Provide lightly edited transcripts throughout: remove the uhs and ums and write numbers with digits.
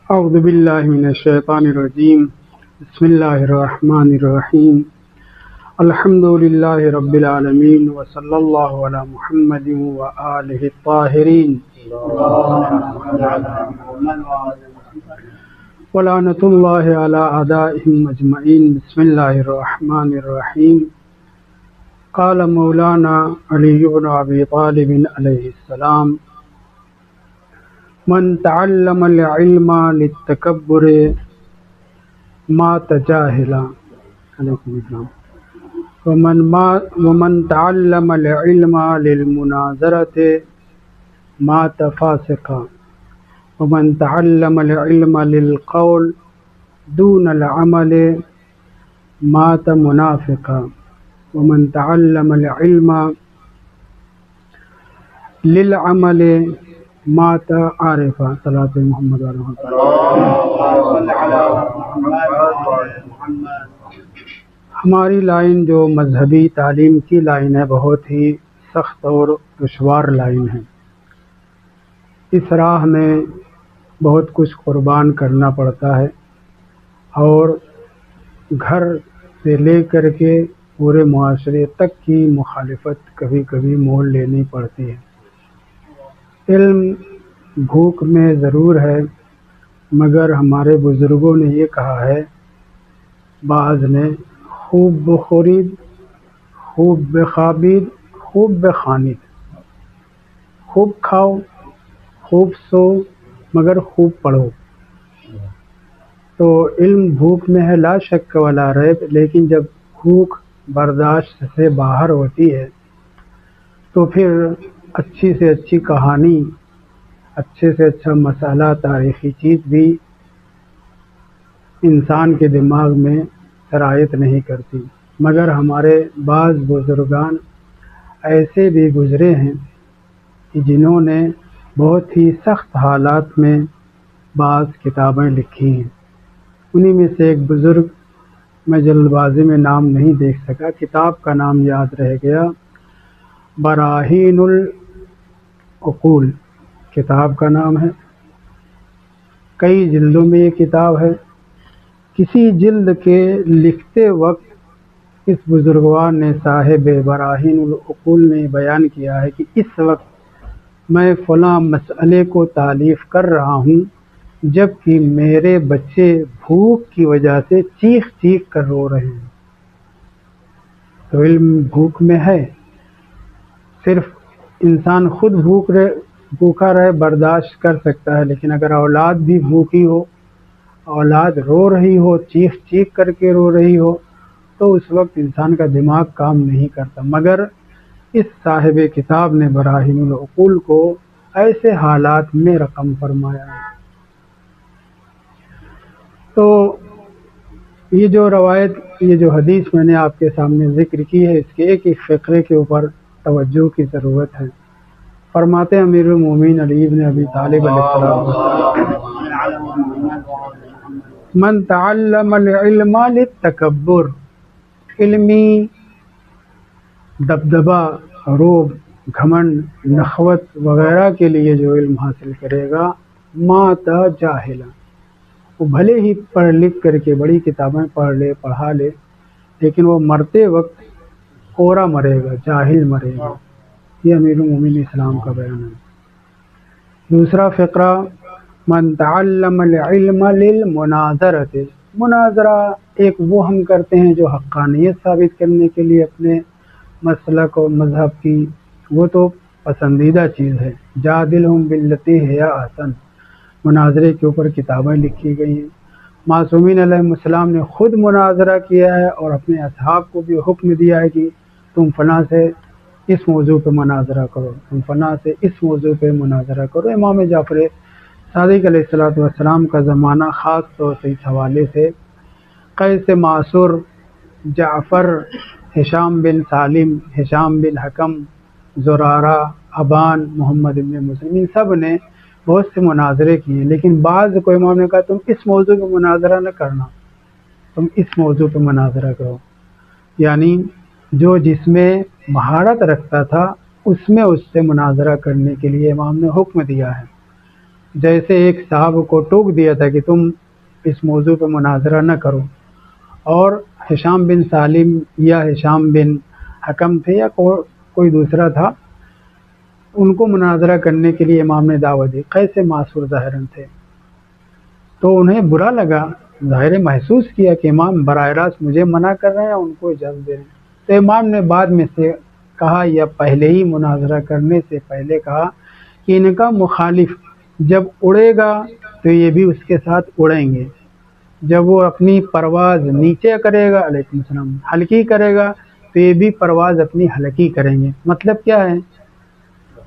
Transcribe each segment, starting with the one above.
اعوذ باللہ من الشیطان الرجیم بسم اللہ الرحمن الرحیم الحمد للہ رب العالمین وصلی اللہ علی محمد وآلہ الطاہرین ولعنۃ اللہ علی اعدائہم اجمعین بسم اللہ الرحمن الرحیم قال مولانا علی بن ابی طالب علیہ السلام من تعلم العلم للتکبر مات جاہلا علیکم السلام ومن تعلم العلم للمناظرۃ مات فاسقا ومن تعلم العلم للقول دون العمل مات منافقا ومن تعلم العلم للعمل مات عارفا صلاۃ محمد علیہ ہماری لائن جو مذہبی تعلیم کی لائن ہے بہت ہی سخت اور دشوار لائن ہے۔ اس راہ میں بہت کچھ قربان کرنا پڑتا ہے اور گھر سے لے کر کے پورے معاشرے تک کی مخالفت کبھی کبھی مول لینی پڑتی ہے۔ علم بھوک میں ضرور ہے، مگر ہمارے بزرگوں نے یہ کہا ہے، بعض نے خوب بخورید، خوب بخابید، خوب بخانید، خوب کھاؤ، خوب سو، مگر خوب پڑھو۔ تو علم بھوک میں ہے لا شک ولا ریب، لیکن جب بھوک برداشت سے باہر ہوتی ہے تو پھر اچھی سے اچھی کہانی، اچھے سے اچھا مسئلہ، تاریخی چیز بھی انسان کے دماغ میں سرایت نہیں کرتی۔ مگر ہمارے بعض بزرگان ایسے بھی گزرے ہیں کہ جنہوں نے بہت ہی سخت حالات میں بعض کتابیں لکھی ہیں۔ انہی میں سے ایک بزرگ، میں جلد بازی میں نام نہیں دیکھ سکا، کتاب کا نام یاد رہ گیا، براہین العقول کتاب کا نام ہے۔ کئی جلدوں میں یہ کتاب ہے۔ کسی جلد کے لکھتے وقت اس بزرگوار نے، صاحب براہین العقول نے بیان کیا ہے کہ اس وقت میں فلاں مسئلے کو تالیف کر رہا ہوں جبکہ میرے بچے بھوک کی وجہ سے چیخ چیخ کر رو رہے ہیں۔ تو علم بھوک میں ہے، صرف انسان خود بھوکا رہے برداشت کر سکتا ہے، لیکن اگر اولاد بھی بھوکی ہو، اولاد رو رہی ہو، چیخ چیخ کر کے رو رہی ہو، تو اس وقت انسان کا دماغ کام نہیں کرتا۔ مگر اس صاحب کتاب نے براہین العقول کو ایسے حالات میں رقم فرمایا ہے۔ تو یہ جو روایت، یہ جو حدیث میں نے آپ کے سامنے ذکر کی ہے، اس کے ایک ایک فقرے کے اوپر توجہ کی ضرورت ہے۔ فرماتے امیر المومنین علی بن ابی طالب علیہ السلام، من تعلم العلم للتکبر، علمی دبدبہ، روب، گھمنڈ، نخوت وغیرہ کے لیے جو علم حاصل کرے گا، مات جاہلا، وہ بھلے ہی پڑھ لکھ کر کے بڑی کتابیں پڑھ لے، پڑھا لے، لیکن وہ مرتے وقت کورا مرے گا، جاہل مرے گا۔ یہ امیر المومنین اسلام کا بیان ہے۔ دوسرا فقرہ، من تعلم العلم للمناظرۃ، مناظرہ ایک وہ ہم کرتے ہیں جو حقانیت ثابت کرنے کے لیے اپنے مسلک اور مذہب کی، وہ تو پسندیدہ چیز ہے۔ جادلہم باللتی ہی احسن، مناظرے کے اوپر کتابیں لکھی گئی ہیں۔ معصومین علیہ السلام نے خود مناظرہ کیا ہے اور اپنے اصحاب کو بھی حکم دیا ہے کہ تم فلاں سے اس موضوع پہ مناظرہ کرو، تم فلاں سے اس موضوع پہ مناظرہ کرو۔ امام جعفر صادق علیہ السلام کا زمانہ خاص طور سے اس حوالے سے قیس معصور، جعفر، ہشام بن سالم، ہشام بن حکم، زرارہ، ابان، محمد بن مسلم، ان سب نے بہت سے مناظرے کیے، لیکن بعض کو امام نے کہا تم اس موضوع پہ مناظرہ نہ کرنا، تم اس موضوع پہ مناظرہ کرو۔ یعنی جو جس میں مہارت رکھتا تھا اس میں اس سے مناظرہ کرنے کے لیے امام نے حکم دیا ہے۔ جیسے ایک صاحب کو ٹوک دیا تھا کہ تم اس موضوع پہ مناظرہ نہ کرو، اور ہشام بن سالم یا ہشام بن حکم تھے یا کوئی دوسرا تھا، ان کو مناظرہ کرنے کے لیے امام نے دعوت دی، قیس معصور ظاہراً تھے، تو انہیں برا لگا، ظاہر محسوس کیا کہ امام براہ راست مجھے منع کر رہے ہیں، ان کو اجازت دے رہے ہیں، تو امام نے بعد میں سے کہا یا پہلے ہی مناظرہ کرنے سے پہلے کہا کہ ان کا مخالف جب اڑے گا تو یہ بھی اس کے ساتھ اڑیں گے، جب وہ اپنی پرواز نیچے کرے گا، علیکم السلام، ہلکی کرے گا تو یہ بھی پرواز اپنی ہلکی کریں گے۔ مطلب کیا ہے،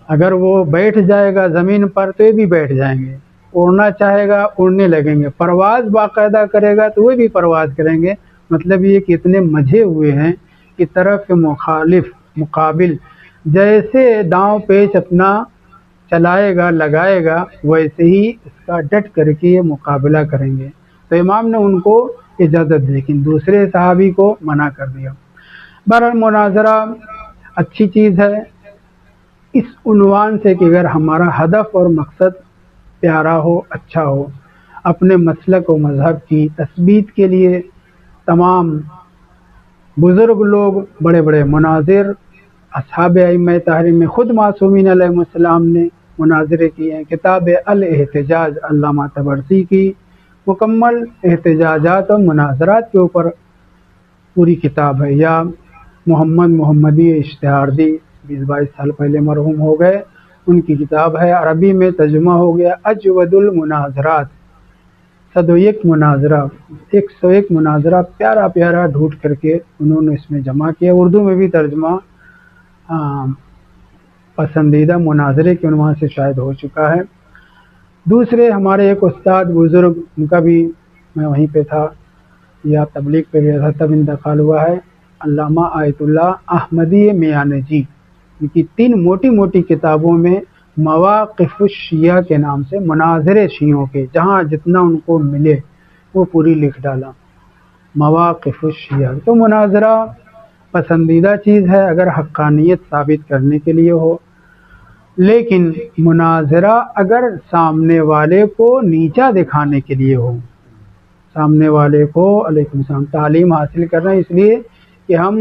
اگر وہ بیٹھ جائے گا زمین پر تو یہ بھی بیٹھ جائیں گے، اڑنا چاہے گا اڑنے لگیں گے، پرواز باقاعدہ کرے گا تو وہ بھی پرواز کریں گے۔ مطلب یہ کہ اتنے مجھے ہوئے ہیں کہ طرف مخالف مقابل جیسے داؤں پیچ اپنا چلائے گا لگائے گا ویسے ہی اس کا ڈٹ کر کے یہ مقابلہ کریں گے۔ تو امام نے ان کو اجازت دی لیکن دوسرے صحابی کو منع کر دیا۔ بہرحال مناظرہ اچھی چیز ہے اس عنوان سے کہ اگر ہمارا ہدف اور مقصد پیارا ہو، اچھا ہو، اپنے مسلک و مذہب کی تثبیت کے لیے تمام بزرگ لوگ، بڑے بڑے مناظر، اصحاب ائمہ طاہرین میں خود معصومین علیہ السلام نے مناظرے کیے ہیں۔ کتاب الاحتجاج علامہ طبرسی کی مکمل احتجاجات اور مناظرات کے اوپر پوری کتاب ہے، یا محمد محمدی اشتہاردی 20-22 سال پہلے مرحوم ہو گئے، ان کی کتاب ہے، عربی میں ترجمہ ہو گیا اجود المناظرات، 101 مناظرہ، 101 مناظرہ پیارا پیارا ڈھونڈ کر کے انہوں نے اس میں جمع کیا، اردو میں بھی ترجمہ پسندیدہ مناظرے کے عنوان سے شاید ہو چکا ہے۔ دوسرے ہمارے ایک استاد بزرگ، ان کا بھی میں وہیں پہ تھا یا تبلیغ پہ گیا تھا تب انتقال ہوا ہے، علامہ آیت اللہ احمدی میانجی، ان کی 3 موٹی موٹی کتابوں میں مواقف الشیعہ کے نام سے مناظرے شیعوں کے، جہاں جتنا ان کو ملے وہ پوری لکھ ڈالا، مواقف الشیعہ۔ تو مناظرہ پسندیدہ چیز ہے اگر حقانیت ثابت کرنے کے لیے ہو، لیکن مناظرہ اگر سامنے والے کو نیچا دکھانے کے لیے ہو، سامنے والے کو، علیکم السلام، تعلیم حاصل کرنا اس لیے کہ ہم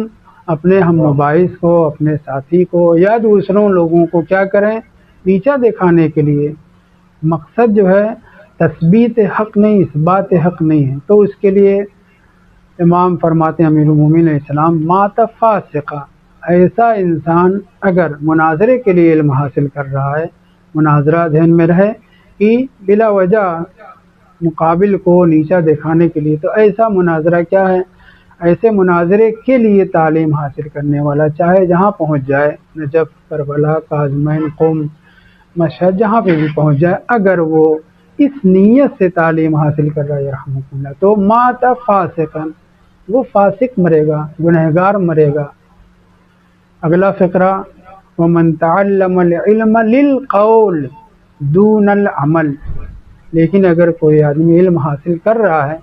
اپنے ہم مباحث کو، اپنے ساتھی کو یا دوسروں لوگوں کو کیا کریں، نیچا دکھانے کے لیے، مقصد جو ہے تثبیت حق نہیں، اثبات حق نہیں ہے، تو اس کے لیے امام فرماتے ہیں امیر المومنین علیہ السلام، مات فاسقہ، ایسا انسان اگر مناظرے کے لیے علم حاصل کر رہا ہے، مناظرہ ذہن میں رہے کہ بلا وجہ مقابل کو نیچا دکھانے کے لیے، تو ایسا مناظرہ کیا ہے، ایسے مناظرے کے لیے تعلیم حاصل کرنے والا چاہے جہاں پہنچ جائے، نجف، کربلا، کاظمین، قم، مشہد، جہاں پہ بھی پہنچ جائے، اگر وہ اس نیت سے تعلیم حاصل کر رہا ہے رحمۃ اللہ، تو مات فاسقا، وہ فاسق مرے گا، گنہگار مرے گا۔ اگلا فقرہ، ومن تعلم العلم للقول دون العمل، لیکن اگر کوئی آدمی علم حاصل کر رہا ہے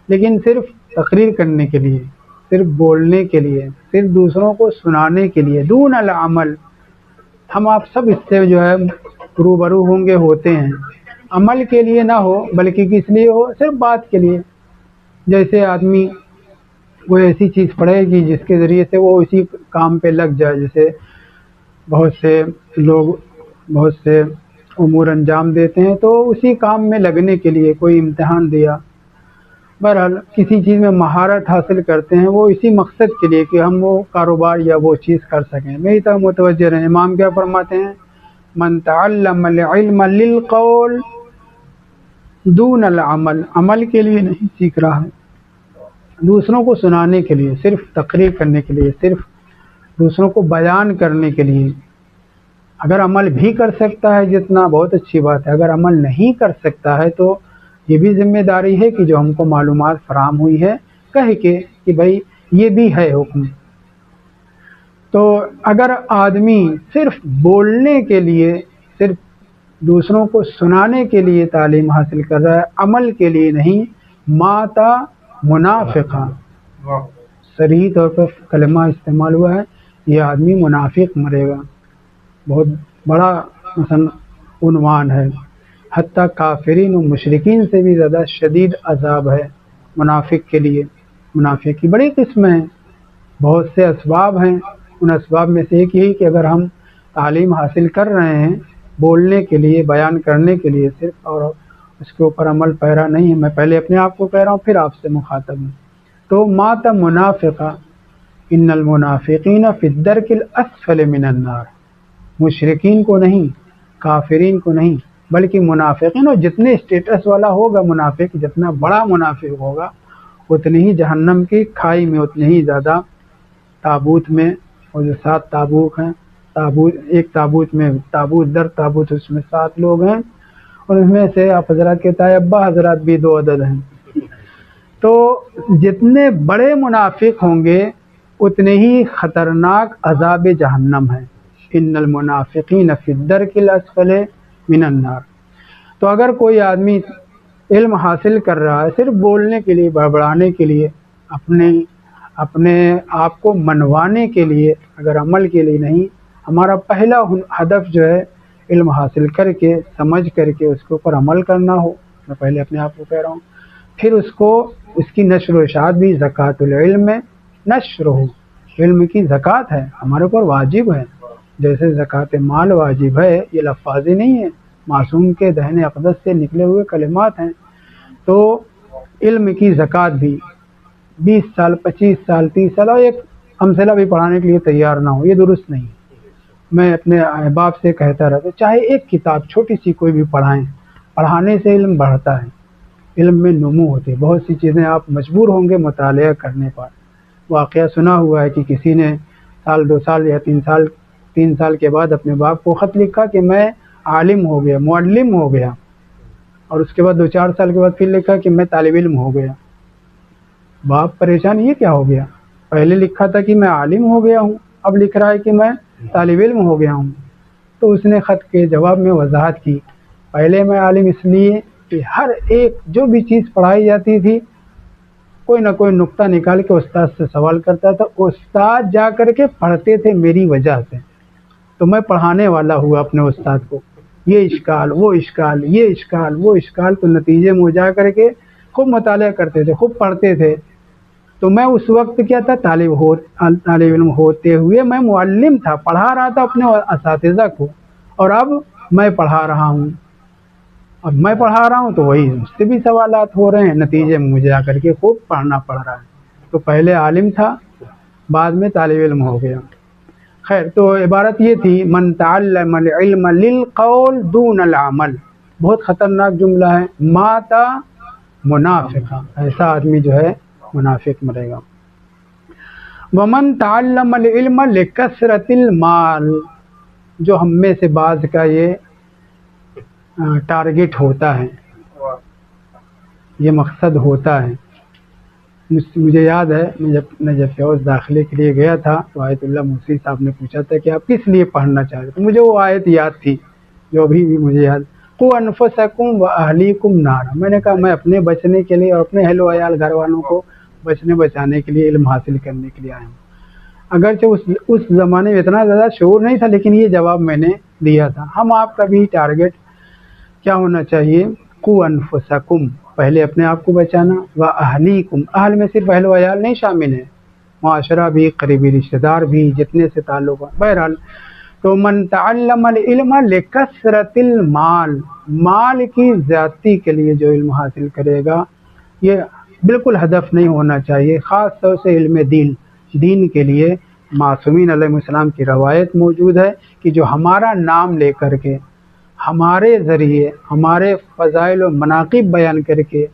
لیکن صرف تقریر کرنے کے لیے، صرف بولنے کے لیے، صرف دوسروں کو سنانے کے لیے، دون العمل، ہم آپ سب اس سے جو ہے روبرو ہوں گے، ہوتے ہیں، عمل کے لیے نہ ہو بلکہ کس لیے ہو، صرف بات کے لیے، جیسے آدمی وہ ایسی چیز پڑھے گی جس کے ذریعے سے وہ اسی کام پہ لگ جائے، جیسے بہت سے لوگ بہت سے امور انجام دیتے ہیں تو اسی کام میں لگنے کے لیے، کوئی امتحان دیا، بہرحال کسی چیز میں مہارت حاصل کرتے ہیں وہ اسی مقصد کے لیے کہ ہم وہ کاروبار یا وہ چیز کر سکیں، میری طرف متوجہ رہیں۔ امام کیا فرماتے ہیں، من تعلم العلم للقول دون العمل، عمل کے لیے نہیں سیکھ رہا ہے، دوسروں کو سنانے کے لیے، صرف تقریر کرنے کے لیے، صرف دوسروں کو بیان کرنے کے لیے، اگر عمل بھی کر سکتا ہے جتنا بہت اچھی بات ہے، اگر عمل نہیں کر سکتا ہے تو یہ بھی ذمہ داری ہے کہ جو ہم کو معلومات فراہم ہوئی ہے کہہ کے کہ بھائی یہ بھی ہے حکم۔ تو اگر آدمی صرف بولنے کے لیے، صرف دوسروں کو سنانے کے لیے تعلیم حاصل کر رہا ہے، عمل کے لیے نہیں، ماتا منافقہ، صریح طور پر کلمہ استعمال ہوا ہے، یہ آدمی منافق مرے گا، بہت بڑا مثلا عنوان ہے۔ حتیٰ کافرین و مشرکین سے بھی زیادہ شدید عذاب ہے منافق کے لیے۔ منافق کی بڑی قسمیں ہیں، بہت سے اسباب ہیں، ان اسباب میں سے ایک یہی کہ اگر ہم تعلیم حاصل کر رہے ہیں بولنے کے لیے، بیان کرنے کے لیے صرف، اور اس کے اوپر عمل پیرا نہیں ہے، میں پہلے اپنے آپ کو کہہ رہا ہوں پھر آپ سے مخاطب ہوں، تو مات منافقہ ان المنافقین فی الدرک الاسفل من النار، مشرکین کو نہیں، کافرین کو نہیں، بلکہ منافقین، اور جتنے اسٹیٹس والا ہوگا منافق، جتنا بڑا منافق ہوگا اتنی ہی جہنم کی کھائی میں، اتنے ہی زیادہ تابوت میں، اور جو 7 تابوت ہیں، تابوت ایک تابوت میں، تابوت در تابوت، اس میں 7 لوگ ہیں، اور اس میں سے آپ حضرات کے طیبہ حضرات بھی 2 عدد ہیں۔ تو جتنے بڑے منافق ہوں گے اتنے ہی خطرناک عذاب جہنم ہے۔ ان المنافقین فی الدرک الاسفل من النار۔ تو اگر کوئی آدمی علم حاصل کر رہا ہے صرف بولنے کے لیے، بڑبڑانے کے لیے، اپنے آپ کو منوانے کے لیے، اگر عمل کے لیے نہیں، ہمارا پہلا ہدف جو ہے علم حاصل کر کے، سمجھ کر کے اس کے اوپر عمل کرنا ہو، میں پہلے اپنے آپ کو کہہ رہا ہوں، پھر اس کی نشر و اشاعت بھی زکوٰۃ العلم میں نشر ہو، علم کی زکوٰۃ ہے ہمارے اوپر واجب ہے، جیسے زکوٰۃ مال واجب ہے، یہ لفاظی نہیں ہے، معصوم کے دہن اقدس سے نکلے ہوئے کلمات ہیں۔ تو علم کی زکوٰۃ بھی 20 سال 25 سال 30 سال اور ایک امثلہ بھی پڑھانے کے لیے تیار نہ ہو، یہ درست نہیں۔ میں اپنے احباب سے کہتا رہتا، چاہے ایک کتاب چھوٹی سی کوئی بھی پڑھائیں، پڑھانے سے علم بڑھتا ہے، علم میں نمو ہوتی ہے، بہت سی چیزیں آپ مجبور ہوں گے مطالعہ کرنے پر۔ واقعہ سنا ہوا ہے کہ کسی نے سال 2 سال یا 3 سال کے بعد اپنے باپ کو خط لکھا کہ میں عالم ہو گیا، معلم ہو گیا، اور اس کے بعد 2-4 سال کے بعد پھر لکھا کہ میں طالب علم ہو گیا۔ باپ پریشان، یہ کیا ہو گیا؟ پہلے لکھا تھا کہ میں عالم ہو گیا ہوں، اب لکھ رہا ہے کہ میں طالب علم ہو گیا ہوں۔ تو اس نے خط کے جواب میں وضاحت کی، پہلے میں عالم اس لیے کہ ہر ایک جو بھی چیز پڑھائی جاتی تھی کوئی نہ کوئی نقطہ نکال کے استاد سے سوال کرتا تھا، استاد جا کر کے پڑھتے تھے میری وجہ سے، تو میں پڑھانے والا ہوا اپنے استاد کو، یہ اشکال وہ اشکال، یہ اشکال وہ اشکال، تو نتیجے میں جا کر کے خوب مطالعہ کرتے تھے، خوب پڑھتے تھے۔ تو میں اس وقت کیا تھا، طالب علم ہوتے ہوئے میں معلم تھا، پڑھا رہا تھا اپنے اساتذہ کو، اور اب میں پڑھا رہا ہوں، اب میں پڑھا رہا ہوں تو وہی مجھ سے بھی سوالات ہو رہے ہیں، نتیجے میں مجھے آ کر کے خوب پڑھنا پڑ رہا ہے۔ تو پہلے عالم تھا، بعد میں طالب علم ہو گیا۔ خیر، تو عبارت یہ تھی، من تعلم العلم للقول دون العمل، بہت خطرناک جملہ ہے، ماتا منافقہ، ایسا آدمی جو ہے منافق مرے گا۔ ومن تعلم العلم لکثرت المال، جو ہم میں سے بعض کا یہ ٹارگٹ ہوتا ہے، یہ مقصد ہوتا ہے۔ مجھے یاد ہے میں جب فیوز داخلے کے لیے گیا تھا تو آیت اللہ موسی صاحب نے پوچھا تھا کہ آپ کس لیے پڑھنا چاہتے ہیں، مجھے وہ آیت یاد تھی جو ابھی بھی مجھے یاد، قوا انفسکم واہلیکم نارا، میں نے کہا میں اپنے بچنے کے لیے اور اپنے اہل و عیال گھر والوں کو بچانے کے لیے علم حاصل کرنے کے لیے آیا ہوں۔ اگرچہ اس زمانے میں اتنا زیادہ شعور نہیں تھا، لیکن یہ جواب میں نے دیا تھا۔ ہم آپ کا بھی ٹارگٹ کیا ہونا چاہیے، قوا انفسکم، پہلے اپنے آپ کو بچانا، واہلیکم، اہل میں صرف اہل و عیال نہیں شامل ہے، معاشرہ بھی، قریبی رشتہ دار بھی، جتنے سے تعلق ہے۔ بہرحال تو من تعلم العلم لکثرت المال، مال کی زیادتی کے لیے جو علم حاصل کرے گا، یہ بالکل ہدف نہیں ہونا چاہیے، خاص طور سے علم دین کے لیے۔ معصومین علیہ السلام کی روایت موجود ہے کہ جو ہمارا نام لے کر کے، ہمارے ذریعے ہمارے فضائل و مناقب بیان کر کے،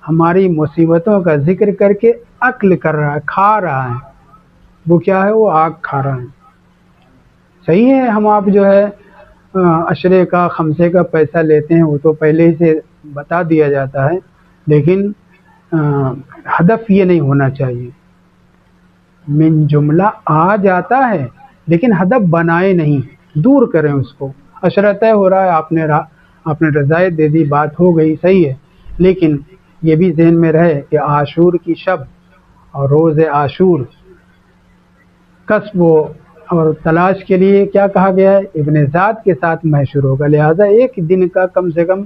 ہماری مصیبتوں کا ذکر کر کے اکل کر رہا ہے، کھا رہا ہے، وہ کیا ہے، وہ آگ کھا رہا ہے۔ صحیح ہے، ہم آپ جو ہے عشرے کا خمسے کا پیسہ لیتے ہیں، وہ تو پہلے ہی سے بتا دیا جاتا ہے، لیکن ہدف یہ نہیں ہونا چاہیے۔ من جملہ آ جاتا ہے لیکن ہدف بنائے نہیں، دور کریں اس کو۔ عشرہ طے ہو رہا ہے، آپ نے رضایت دے دی، بات ہو گئی، صحیح ہے، لیکن یہ بھی ذہن میں رہے کہ عاشور کی شب اور روز عاشور کسب اور تلاش کے لیے کیا کہا گیا ہے، ابن ذات کے ساتھ محشور ہوگا، لہذا ایک دن کا کم سے کم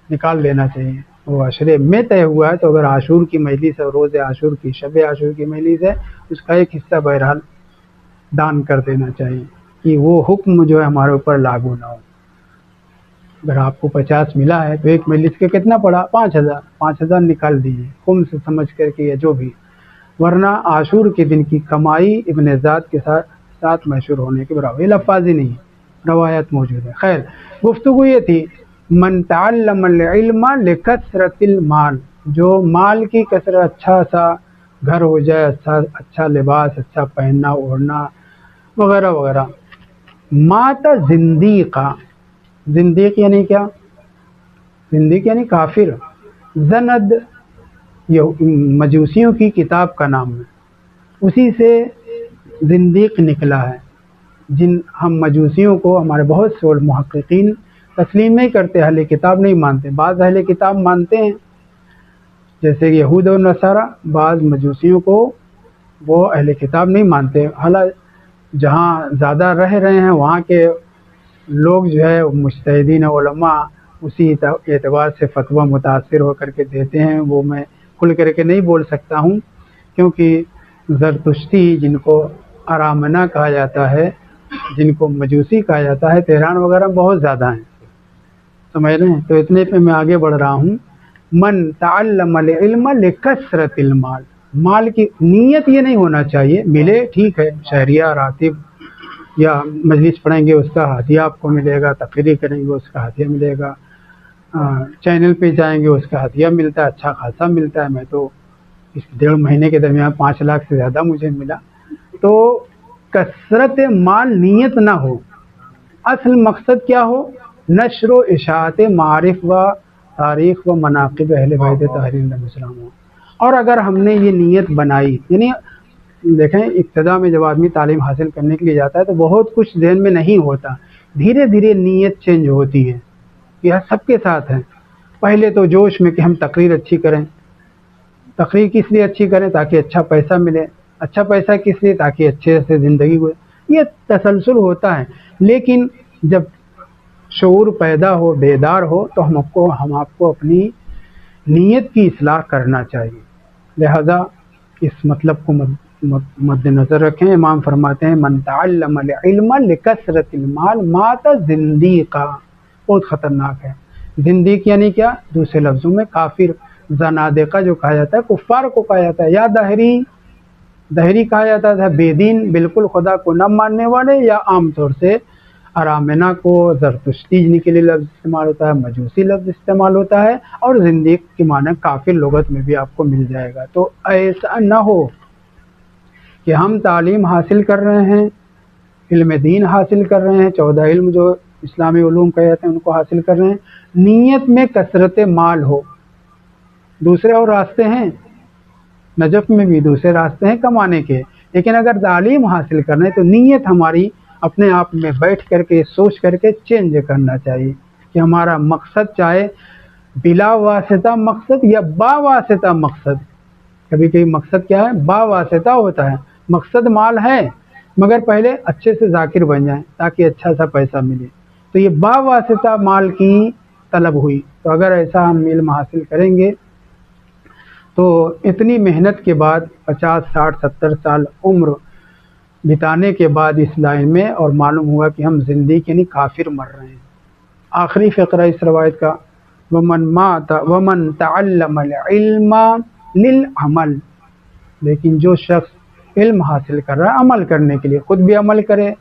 نکال لینا چاہیے. وہ عشرے میں طے ہوا ہے تو اگر عاشور کی مجلس ہے، روز عاشور کی، شب عاشور کی مجلس ہے، اس کا ایک حصہ بہرحال دان کر دینا چاہیے کہ وہ حکم جو ہے ہمارے اوپر لاگو نہ ہو. اگر آپ کو 50 ملا ہے تو ایک مجلس کے کتنا پڑا؟ 5,000. 5,000 نکال دیجیے خمس سمجھ کر کے یا جو بھی. ورنہ عاشور کے دن کی کمائی ابن ذات کے ساتھ مشہور ہونے کے برابر. یہ لفاظی نہیں ہے، روایت موجود ہے. خیر، گفتگو یہ تھی من تعلم العلم لکثرت المال، جو مال کی کثرت، اچھا سا گھر ہو جائے، اچھا لباس، اچھا پہننا اوڑھنا وغیرہ وغیرہ. مات زندیقہ، زندیق یعنی کیا؟ زندیق یعنی کافر. زند یہ مجوسیوں کی کتاب کا نام ہے، اسی سے زندیق نکلا ہے. ہم مجوسیوں کو ہمارے بہت سے محققین تسلیم نہیں کرتے، اہل کتاب نہیں مانتے. بعض اہل کتاب مانتے ہیں جیسے یہود و نصارہ، بعض مجوسیوں کو وہ اہل کتاب نہیں مانتے. حالانکہ جہاں زیادہ رہ رہے ہیں وہاں کے لوگ جو ہے مجتہدین علماء اسی اعتبار سے فتویٰ متاثر ہو کر کے دیتے ہیں. وہ میں کھل کر کے نہیں بول سکتا ہوں کیونکہ زرتشتی جن کو ارامنہ کہا جاتا ہے، جن کو مجوسی کہا جاتا ہے، تہران وغیرہ بہت زیادہ ہیں، سمجھ رہے ہیں. تو اتنے پہ میں آگے بڑھ رہا ہوں. من تعلم العلم لکثرت المال، مال کی نیت یہ نہیں ہونا چاہیے ملے ٹھیک ہے، شہریہ راتب یا مجلس پڑھیں گے اس کا ہدیہ آپ کو ملے گا، تقریر کریں گے اس کا ہدیہ ملے گا، چینل پہ جائیں گے اس کا ہدیہ ملتا ہے، اچھا خاصا ملتا ہے. میں تو اس 1.5 مہینے کے درمیان 5 لاکھ سے زیادہ مجھے ملا. تو کثرت مال نیت نہ ہو، اصل مقصد کیا ہو؟ نشر و اشاعت معارف و تاریخ و مناقب اہل بیت طاہرین علیہ السلام ہو. اور اگر ہم نے یہ نیت بنائی، یعنی دیکھیں ابتدا میں جب آدمی تعلیم حاصل کرنے کے لیے جاتا ہے تو بہت کچھ ذہن میں نہیں ہوتا، دھیرے دھیرے نیت چینج ہوتی ہے. یہ سب کے ساتھ ہے. پہلے تو جوش میں کہ ہم تقریر اچھی کریں. تقریر کس لیے اچھی کریں؟ تاکہ اچھا پیسہ ملے. اچھا پیسہ کس لیے؟ تاکہ اچھے سے زندگی ہوئے. یہ تسلسل ہوتا ہے. لیکن جب شعور پیدا ہو، بیدار ہو، تو ہم آپ کو اپنی نیت کی اصلاح کرنا چاہیے. لہذا اس مطلب کو مد نظر رکھیں. امام فرماتے ہیں من تعلم العلم لکثرت المال مات زندیقہ. بہت خطرناک ہے. زندیق یعنی کیا؟ دوسرے لفظوں میں کافر، زنادقہ جو کہا جاتا ہے کفار کو کہا جاتا ہے، یا دہری کہا جاتا تھا، بے دین بالکل خدا کو نہ ماننے والے، یا عام طور سے ارامنہ کو زرتشتی جن کے لیے لفظ استعمال ہوتا ہے، مجوسی لفظ استعمال ہوتا ہے، اور زندیق کے معنی کافر لغت میں بھی آپ کو مل جائے گا. تو ایسا نہ ہو کہ ہم تعلیم حاصل کر رہے ہیں، علم دین حاصل کر رہے ہیں، 14 علم جو اسلامی علوم کہے جاتے ہیں ان کو حاصل کر رہے ہیں، نیت میں کثرت مال ہو. دوسرے اور راستے ہیں، نجف میں بھی دوسرے راستے ہیں کمانے کے، لیکن اگر تعلیم حاصل کرنا ہے تو نیت ہماری اپنے آپ میں بیٹھ کر کے سوچ کر کے چینج کرنا چاہیے کہ ہمارا مقصد چاہے بلا واسطہ مقصد یا با واسطہ مقصد. کبھی کبھی مقصد کیا ہے؟ با واسطہ ہوتا ہے. مقصد مال ہے مگر پہلے اچھے سے ذاکر بن جائیں تاکہ اچھا سا پیسہ ملے. تو یہ با واسطہ مال کی طلب ہوئی. تو اگر ایسا ہم علم حاصل کریں گے تو اتنی محنت کے بعد 50 60 70 سال عمر بتانے کے بعد اس لائن میں، اور معلوم ہوا کہ ہم زندگی یعنی کافر مر رہے ہیں. آخری فقرہ اس روایت کا ومن تعلم العلم للعمل، لیکن جو شخص علم حاصل کر رہا ہے عمل کرنے کے لیے، خود بھی عمل کرے،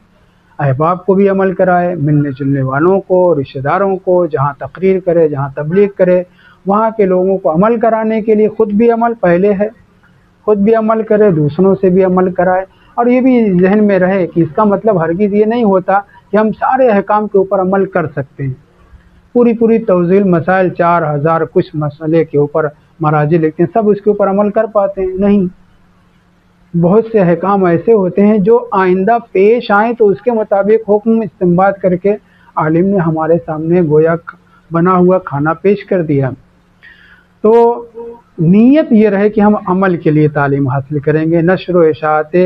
احباب کو بھی عمل کرائے، ملنے جلنے والوں کو، رشتہ داروں کو، جہاں تقریر کرے، جہاں تبلیغ کرے، وہاں کے لوگوں کو عمل کرانے کے لیے خود بھی عمل پہلے ہے، خود بھی عمل کرے، دوسروں سے بھی عمل کرائے. اور یہ بھی ذہن میں رہے کہ اس کا مطلب ہرگز یہ نہیں ہوتا کہ ہم سارے احکام کے اوپر عمل کر سکتے ہیں. پوری توضیح مسائل 4000 کچھ مسئلے کے اوپر مراجع لکھتے ہیں، سب اس کے اوپر عمل کر پاتے ہیں؟ نہیں. بہت سے احکام ایسے ہوتے ہیں جو آئندہ پیش آئیں تو اس کے مطابق حکم استنباط کر کے عالم نے ہمارے سامنے گویا بنا ہوا کھانا پیش کر دیا. تو نیت یہ رہے کہ ہم عمل کے لیے تعلیم حاصل کریں گے، نشر و اشاعت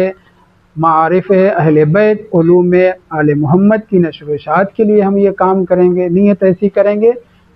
معارف اہل بیت، علوم آل محمد کی نشر و اشاعت کے لیے ہم یہ کام کریں گے. نیت ایسی کریں گے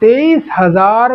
23,000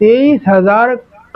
23,000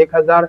1000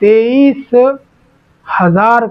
23,000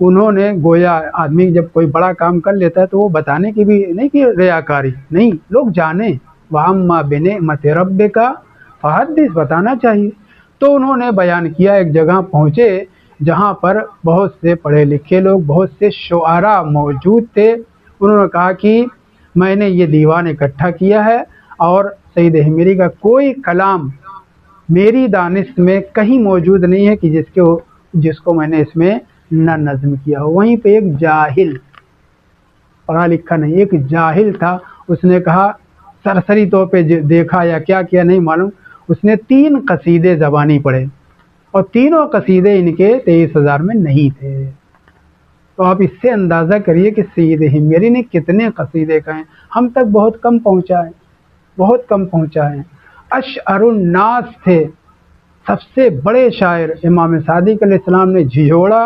انہوں نے گویا آدمی جب کوئی بڑا کام کر لیتا ہے تو وہ بتانے کی بھی نہیں کہ ریاکاری نہیں، لوگ جانیں، وَأَمَّا بِنِعْمَةِ رَبِّكَ فَحَدِّثْ، بتانا چاہیے۔ تو انہوں نے بیان کیا، ایک جگہ پہنچے جہاں پر بہت سے پڑھے لکھے لوگ، بہت سے شعراء موجود تھے۔ انہوں نے کہا کہ میں نے یہ دیوان اکٹھا کیا ہے اور سید حمیری کا کوئی کلام میری دانش میں کہیں موجود نہیں ہے کہ جس کو میں نے اس میں نہ نظم کیا ہو۔ وہیں پہ ایک جاہل، پڑھا لکھا نہیں، ایک جاہل تھا، اس نے کہا سرسری طور پہ دیکھا یا کیا کیا نہیں معلوم، اس نے 3 قصیدے زبانی پڑھے اور تینوں قصیدے ان کے 23,000 میں نہیں تھے۔ تو آپ اس سے اندازہ کریے کہ سید حمیری نے کتنے قصیدے کہے، ہم تک بہت کم پہنچا ہے، بہت کم پہنچا ہے۔ اشعر الناس تھے، سب سے بڑے شاعر۔ امام صادق علیہ السلام نے جھجھوڑا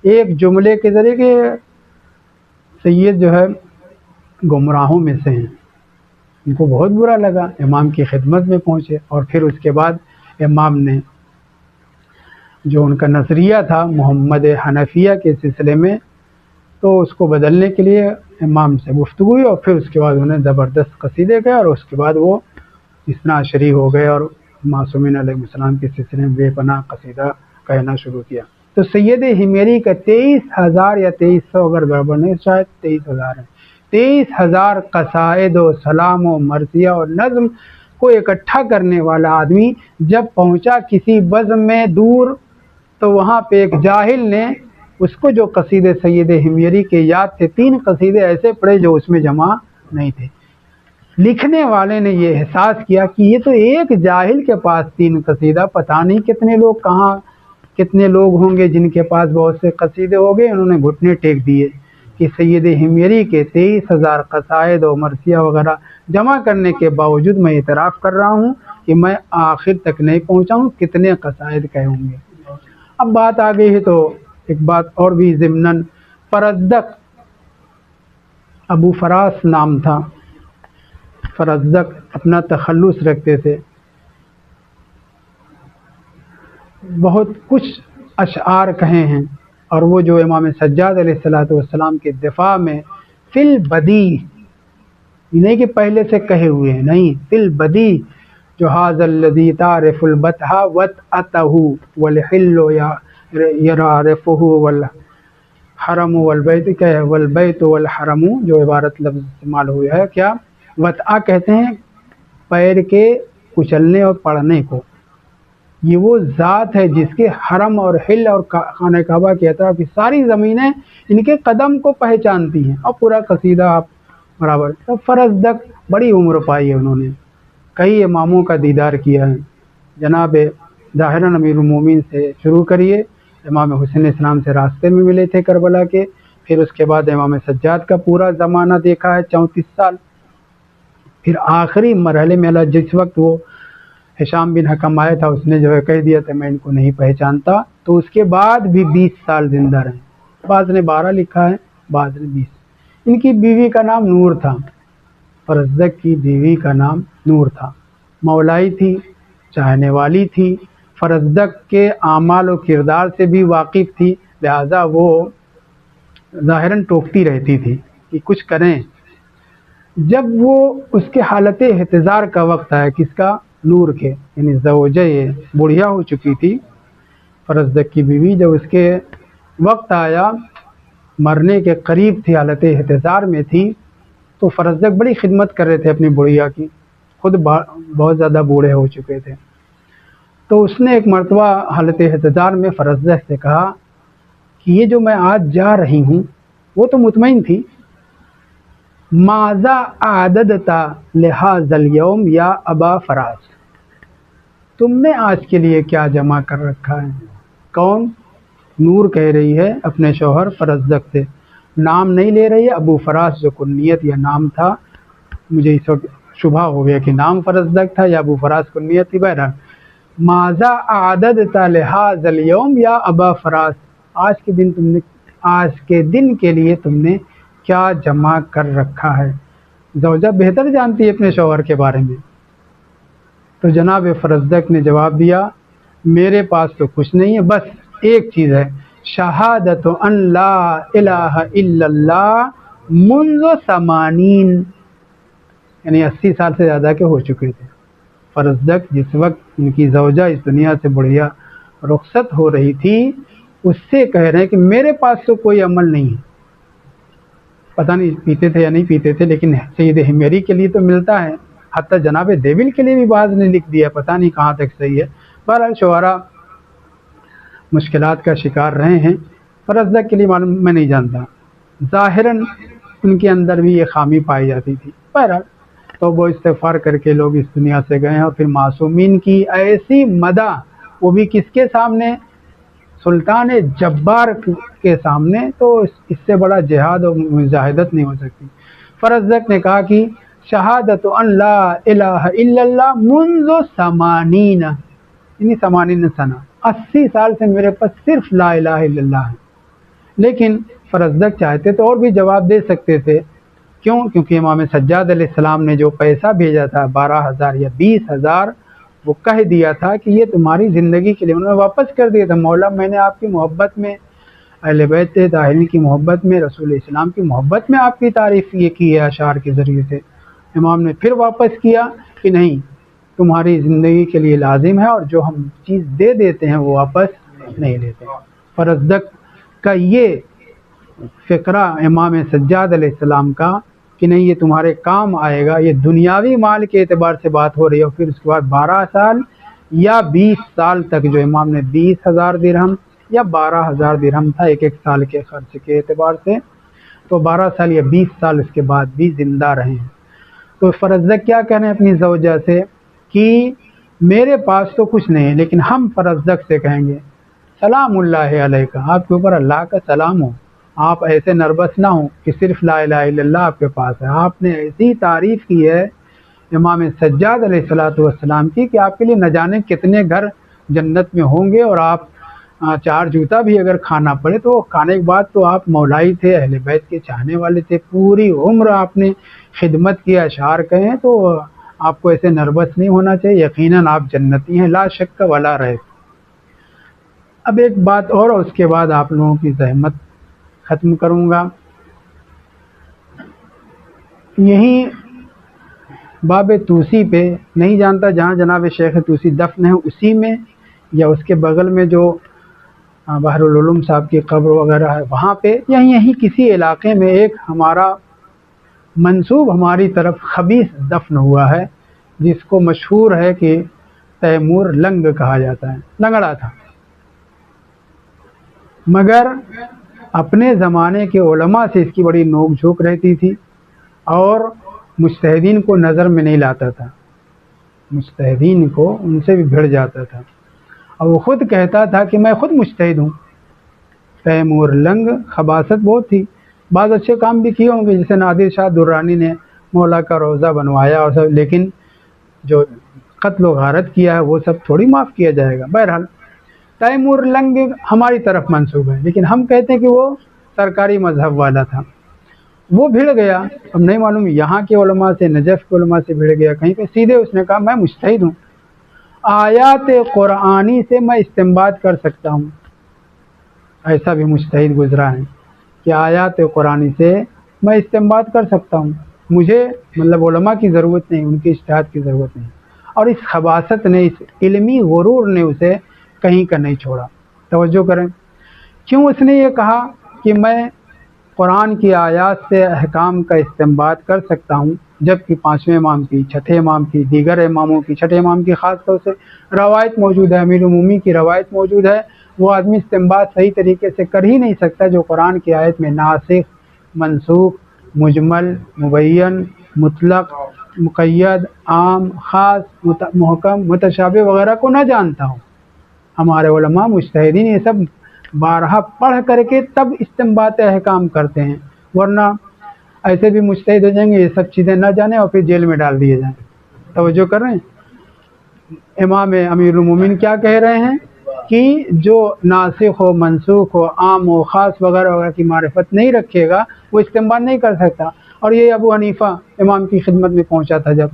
ایک جملے کے ذریعے کہ سید جو ہے گمراہوں میں سے ہیں، ان کو بہت برا لگا، امام کی خدمت میں پہنچے اور پھر اس کے بعد امام نے جو ان کا نظریہ تھا محمد حنفیہ کے سلسلے میں، تو اس کو بدلنے کے لیے امام سے گفتگو ہوئی اور پھر اس کے بعد انہیں زبردست قصیدے گئے اور اس کے بعد وہ اثنا عشری ہو گئے اور معصومین علیہ السلام کے سلسلے میں بے پناہ قصیدہ کہنا شروع کیا۔ تو سید حمیری کا 23,000 یا 2300 اگر گڑبڑ نہیں، شاید 23,000 ہے، 23,000 قصائد و سلام و مرثیہ اور نظم کو اکٹھا کرنے والا آدمی جب پہنچا کسی بزم میں دور، تو وہاں پہ ایک جاہل نے اس کو جو قصیدے سید حمیری کے یاد تھے، 3 قصیدے ایسے پڑھے جو اس میں جمع نہیں تھے۔ لکھنے والے نے یہ احساس کیا کہ یہ تو ایک جاہل کے پاس 3 قصیدہ، پتہ نہیں کتنے لوگ کہاں کتنے لوگ ہوں گے جن کے پاس بہت سے قصیدے ہو گئے۔ انہوں نے گھٹنے ٹیک دیے کہ سید حمیری کے 23,000 قصائد و مرثیہ وغیرہ جمع کرنے کے باوجود میں اعتراف کر رہا ہوں کہ میں آخر تک نہیں پہنچا ہوں، کتنے قصائد کہے ہوں گے۔ اب بات آ گئی ہے تو ایک بات اور بھی ضمناً، فرزدق، ابو فراس نام تھا، فرزدق اپنا تخلص رکھتے تھے، بہت کچھ اشعار کہے ہیں، اور وہ جو امام سجاد علیہ السلام کے دفاع میں فی البدی، نہیں کہ پہلے سے کہے ہوئے ہیں، نہیں، فی البدی، جو ھذا الذی تعرف البتہ وطأتہ والحل یعرفہ والحرم والبیت، کہ والبیت والحرم، جو عبارت لفظ استعمال ہوئی ہے، کیا وطأ کہتے ہیں پیر کے کچلنے اور پڑنے کو۔ یہ وہ ذات ہے جس کے حرم اور حل اور خانہ کعبہ کے اطراف کی ساری زمینیں ان کے قدم کو پہچانتی ہیں، اور پورا قصیدہ آپ برابر۔ تو فرزدق بڑی عمر پائی ہے، انہوں نے کئی اماموں کا دیدار کیا ہے۔ جناب ظاہراً امیر المومنین سے شروع کریے، امام حسین السلام سے راستے میں ملے تھے کربلا کے، پھر اس کے بعد امام سجاد کا پورا زمانہ دیکھا ہے 34 سال، پھر آخری مرحلے میں جس وقت وہ ہشام بن حکم آیا تھا، اس نے جو ہے کہہ دیا تھا میں ان کو نہیں پہچانتا، تو اس کے بعد بھی 20 سال زندہ رہے، بعض نے 12 لکھا ہے، بعض نے 20۔ ان کی بیوی کا نام نور تھا، فرزدق کی بیوی کا نام نور تھا، مولائی تھی، چاہنے والی تھی، فرزدق کے اعمال و کردار سے بھی واقف تھی، لہذا وہ ظاہراً ٹوکتی رہتی تھی کہ کچھ کریں۔ جب وہ اس کے حالت احتضار کا وقت آیا، کس کا؟ نور کے، یعنی زوجہ بڑھیا ہو چکی تھی فرزدق کی بیوی، جب اس کے وقت آیا مرنے کے قریب تھی، حالت احتضار میں تھی، تو فرزدق بڑی خدمت کر رہے تھے اپنی بڑھیا کی، خود بہت زیادہ بوڑھے ہو چکے تھے۔ تو اس نے ایک مرتبہ حالت احتضار میں فرزدق سے کہا کہ یہ جو میں آج جا رہی ہوں، وہ تو مطمئن تھی، ماذا اعددت لہذا اليوم یا ابا فراس، تم نے آج کے لیے کیا جمع کر رکھا ہے؟ کون؟ نور کہہ رہی ہے اپنے شوہر فرزدق سے، نام نہیں لے رہی ہے، ابو فراس جو کنیت یا نام تھا، مجھے اس وقت شبہ ہو گیا کہ نام فرزدق تھا یا ابو فراس کنیت تھی، بہرحال ماذا اعددت لہذا اليوم یا ابا فراس، آج کے دن کے لیے تم نے کیا جمع کر رکھا ہے؟ زوجہ بہتر جانتی ہے اپنے شوہر کے بارے میں۔ تو جناب فرزدق نے جواب دیا، میرے پاس تو کچھ نہیں ہے، بس ایک چیز ہے، شہادت ان لا الہ الا اللہ منذ 80، یعنی 80 سال سے زیادہ کے ہو چکے تھے۔ فرزدق جس وقت ان کی زوجہ اس دنیا سے بڑھیا رخصت ہو رہی تھی، اس سے کہہ رہے ہیں کہ میرے پاس تو کوئی عمل نہیں ہے، پتہ نہیں پیتے تھے یا نہیں پیتے تھے، لیکن سید حمیری کے لیے تو ملتا ہے، حتیٰ جناب دیول کے لیے بھی بعض نے لکھ دیا، پتہ نہیں کہاں تک صحیح ہے۔ بہرحال شعراء مشکلات کا شکار رہے ہیں، فرزدق کے لیے معلوم میں نہیں جانتا، ظاہراً ان کے اندر بھی یہ خامی پائی جاتی تھی۔ بہرحال تو وہ استغفار کر کے لوگ اس دنیا سے گئے ہیں، اور پھر معصومین کی ایسی مدح، وہ بھی کس کے سامنے؟ سلطان جبار کے سامنے، تو اس سے بڑا جہاد اور مجاہدت نہیں ہو سکتی۔ فرزدق نے کہا کہ شہادت ان لا الہ الا اللہ منذ 80، یعنی 80 سنہ، 80 سال سے میرے پاس صرف لا الہ الا اللہ ہے۔ لیکن فرزدق چاہتے تو اور بھی جواب دے سکتے تھے، کیوں؟ کیونکہ امام سجاد علیہ السلام نے جو پیسہ بھیجا تھا 12,000 یا 20,000، وہ کہہ دیا تھا کہ یہ تمہاری زندگی کے لیے، انہوں نے واپس کر دیا تھا، مولا میں نے آپ کی محبت میں، اہل بیت طاہرین کی محبت میں، رسول اسلام کی محبت میں آپ کی تعریف یہ کی ہے اشعار کے ذریعے سے۔ امام نے پھر واپس کیا کہ نہیں، تمہاری زندگی کے لیے لازم ہے، اور جو ہم چیز دے دیتے ہیں وہ واپس نہیں لیتے۔ فرزدق کا یہ فقرہ امام سجاد علیہ السلام کا کہ نہیں یہ تمہارے کام آئے گا، یہ دنیاوی مال کے اعتبار سے بات ہو رہی ہے، اور پھر اس کے بعد 12 سال یا 20 سال تک جو امام نے 20,000 درہم یا 12,000 درہم تھا ایک سال کے خرچ کے اعتبار سے، تو 12 سال یا 20 سال اس کے بعد بھی زندہ رہے ہیں۔ تو فرزدق کیا کہنے ہیں اپنی زوجہ سے کہ میرے پاس تو کچھ نہیں ہے، لیکن ہم فرزدق سے کہیں گے سلام اللہ علیکہ، آپ کے اوپر اللہ کا سلام ہو، آپ ایسے نروس نہ ہوں کہ صرف لا الہ الا اللہ آپ کے پاس ہے۔ آپ نے ایسی تعریف کی ہے امام سجاد علیہ السلام کی کہ آپ کے لیے نہ جانے کتنے گھر جنت میں ہوں گے، اور آپ 4 جوتا بھی اگر کھانا پڑے تو کھانے کے بعد تو آپ مولائی تھے، اہل بیت کے چاہنے والے تھے، پوری عمر آپ نے خدمت کی، اشعار کہیں تو آپ کو ایسے نروس نہیں ہونا چاہیے، یقیناً آپ جنتی ہیں، لا شک ولا ریب۔ اب ایک بات اور اس کے بعد آپ لوگوں کی زحمت ختم کروں گا، یہی باب توسی پہ، نہیں جانتا جہاں جناب شیخ توسی دفن ہے اسی میں یا اس کے بغل میں جو بحر العلوم صاحب کی قبر وغیرہ ہے وہاں پہ، یا یہیں کسی علاقے میں ایک ہمارا منسوب ہماری طرف خبیث دفن ہوا ہے، جس کو مشہور ہے کہ تیمور لنگ کہا جاتا ہے، لنگڑا تھا، مگر اپنے زمانے کے علماء سے اس کی بڑی نوک جھوک رہتی تھی، اور مجتہدین کو نظر میں نہیں لاتا تھا، مجتہدین کو ان سے بھی بھڑ جاتا تھا، اور وہ خود کہتا تھا کہ میں خود مجتہد ہوں۔ تیمور لنگ خباثت بہت تھی، بعض اچھے کام بھی کیے ہوں گے، جیسے نادر شاہ درانی نے مولا کا روضہ بنوایا اور سب، لیکن جو قتل و غارت کیا ہے وہ سب تھوڑی معاف کیا جائے گا۔ بہرحال تیمور لنگ ہماری طرف منسوب ہے، لیکن ہم کہتے ہیں کہ وہ سرکاری مذہب والا تھا، وہ بھڑ گیا، اب نہیں معلوم یہاں کے علماء سے، نجف کے علماء سے بھڑ گیا کہیں پہ، سیدھے اس نے کہا میں مجتہد ہوں، آیات قرآنی سے میں استنباط کر سکتا ہوں، ایسا بھی مجتہد گزرا ہے کہ آیات قرآنی سے میں استنباط کر سکتا ہوں، مجھے مطلب علماء کی ضرورت نہیں، ان کی اجتہاد کی ضرورت نہیں۔ اور اس خباثت نے، اس علمی غرور نے اسے کہیں کا نہیں چھوڑا۔ توجہ کریں، کیوں اس نے یہ کہا کہ میں قرآن کی آیات سے احکام کا استنباط کر سکتا ہوں، جبکہ 5ویں امام کی، 6 امام کی، دیگر اماموں کی، 6 امام کی خاص طور سے روایت موجود ہے، امیر المومنین کی روایت موجود ہے، وہ آدمی استنباط صحیح طریقے سے کر ہی نہیں سکتا جو قرآن کی آیت میں ناسخ، منسوخ، مجمل، مبین، مطلق، مقید، عام، خاص، محکم، متشابہ وغیرہ کو نہ جانتا ہوں۔ ہمارے علماء مجتہدین یہ سب بارہا پڑھ کر کے تب استنباط احکام کرتے ہیں، ورنہ ایسے بھی مجتہد ہو جائیں گے، یہ سب چیزیں نہ جانیں اور پھر جیل میں ڈال دیے جائیں۔ توجہ کر رہے ہیں، امام امیر المومنین کیا کہہ رہے ہیں کہ جو ناسخ ہو، منسوخ ہو، عام ہو، خاص وغیرہ وغیرہ کی معرفت نہیں رکھے گا وہ استنباط نہیں کر سکتا۔ اور یہ ابو حنیفہ امام کی خدمت میں پہنچا تھا، جب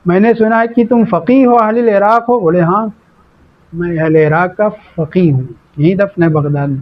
میں نے سنا ہے کہ تم فقیہ ہو، اہل عراق ہو، بولے ہاں میں اہل عراق کا فقیہ ہوں، یہی دفن ہے بغداد میں۔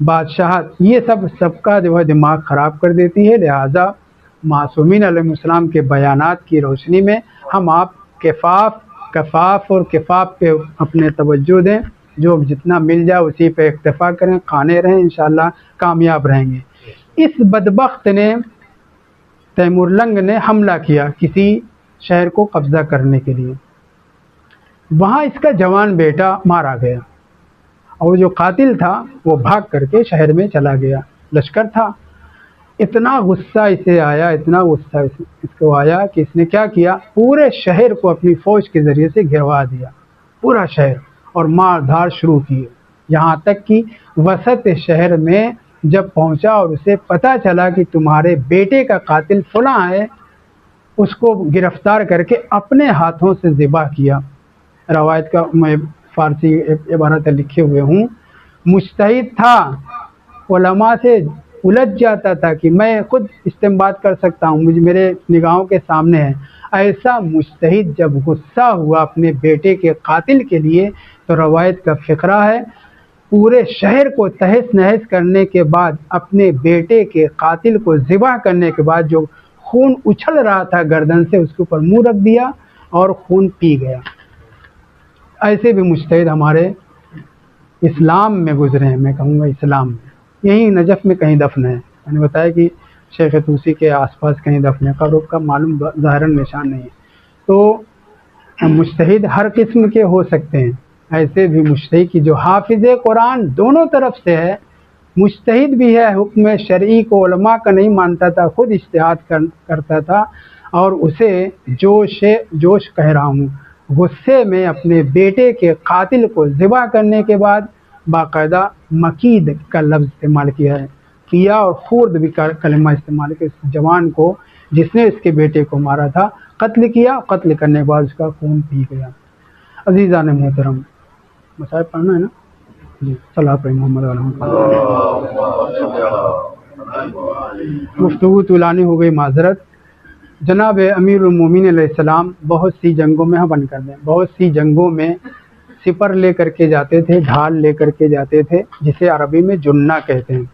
بادشاہت، یہ سب کا جو ہے دماغ خراب کر دیتی ہے۔ لہٰذا معصومین علیہ السلام کے بیانات کی روشنی میں ہم آپ کفاف اور کفاف پہ اپنے توجہ دیں، جو جتنا مل جائے اسی پہ اکتفا کریں، کھانے رہیں، انشاءاللہ کامیاب رہیں گے۔ اس بدبخت نے، تیمورلنگ نے حملہ کیا کسی شہر کو قبضہ کرنے کے لیے، وہاں اس کا جوان بیٹا مارا گیا، اور جو قاتل تھا وہ بھاگ کر کے شہر میں چلا گیا، لشکر تھا۔ اتنا غصہ اسے آیا، اتنا غصہ اس کو آیا کہ اس نے کیا کیا، پورے شہر کو اپنی فوج کے ذریعے سے گھروا دیا، پورا شہر، اور مار دھاڑ شروع کی، یہاں تک کہ وسط شہر میں جب پہنچا اور اسے پتہ چلا کہ تمہارے بیٹے کا قاتل فلاں ہے، اس کو گرفتار کر کے اپنے ہاتھوں سے ذبح کیا۔ روایت کا میں فارسی عبارت لکھے ہوئے ہوں، مجتہد تھا، علماء سے الجھ جاتا تھا کہ میں خود استنباط کر سکتا ہوں، مجھے میرے نگاہوں کے سامنے ہے۔ ایسا مجتہد جب غصہ ہوا اپنے بیٹے کے قاتل کے لیے، تو روایت کا فقرہ ہے، پورے شہر کو تہس نہس کرنے کے بعد، اپنے بیٹے کے قاتل کو ذبح کرنے کے بعد، جو خون اچھل رہا تھا گردن سے، اس کے اوپر منہ رکھ دیا اور خون پی گیا۔ ایسے بھی مجتہد ہمارے اسلام میں گزرے ہیں، میں کہوں گا اسلام میں، یہیں نجف میں کہیں دفن ہے۔ میں نے بتایا کہ شیخ طوسی کے آس پاس کہیں دفن ہے، قبر کا معلوم ظاہراً نشان نہیں ہے۔ تو مجتہد ہر قسم کے ہو سکتے ہیں، ایسے بھی مجتہد کی جو حافظ قرآن دونوں طرف سے ہے، مجتہد بھی ہے، حکم شرعی کو علماء کا نہیں مانتا تھا، خود اجتہاد کرتا تھا، اور اسے جوش کہہ رہا ہوں، غصے میں اپنے بیٹے کے قاتل کو ذبح کرنے کے بعد باقاعدہ مکید کا لفظ استعمال کیا اور خورد بھی کلمہ استعمال کیا، اس جوان کو جس نے اس کے بیٹے کو مارا تھا قتل کیا، قتل کرنے کے بعد اس کا خون پی گیا۔ عزیزان محترم، مسائل پڑھنا ہے نا جی، صلی اللہ علیہ محمد گفتگو طولانی ہو گئی، معذرت۔ جناب امیر المومنین علیہ السلام بہت سی جنگوں میں بہت سی جنگوں میں سپر لے کر کے جاتے تھے، ڈھال لے کر کے جاتے تھے، جسے عربی میں جنہ کہتے ہیں۔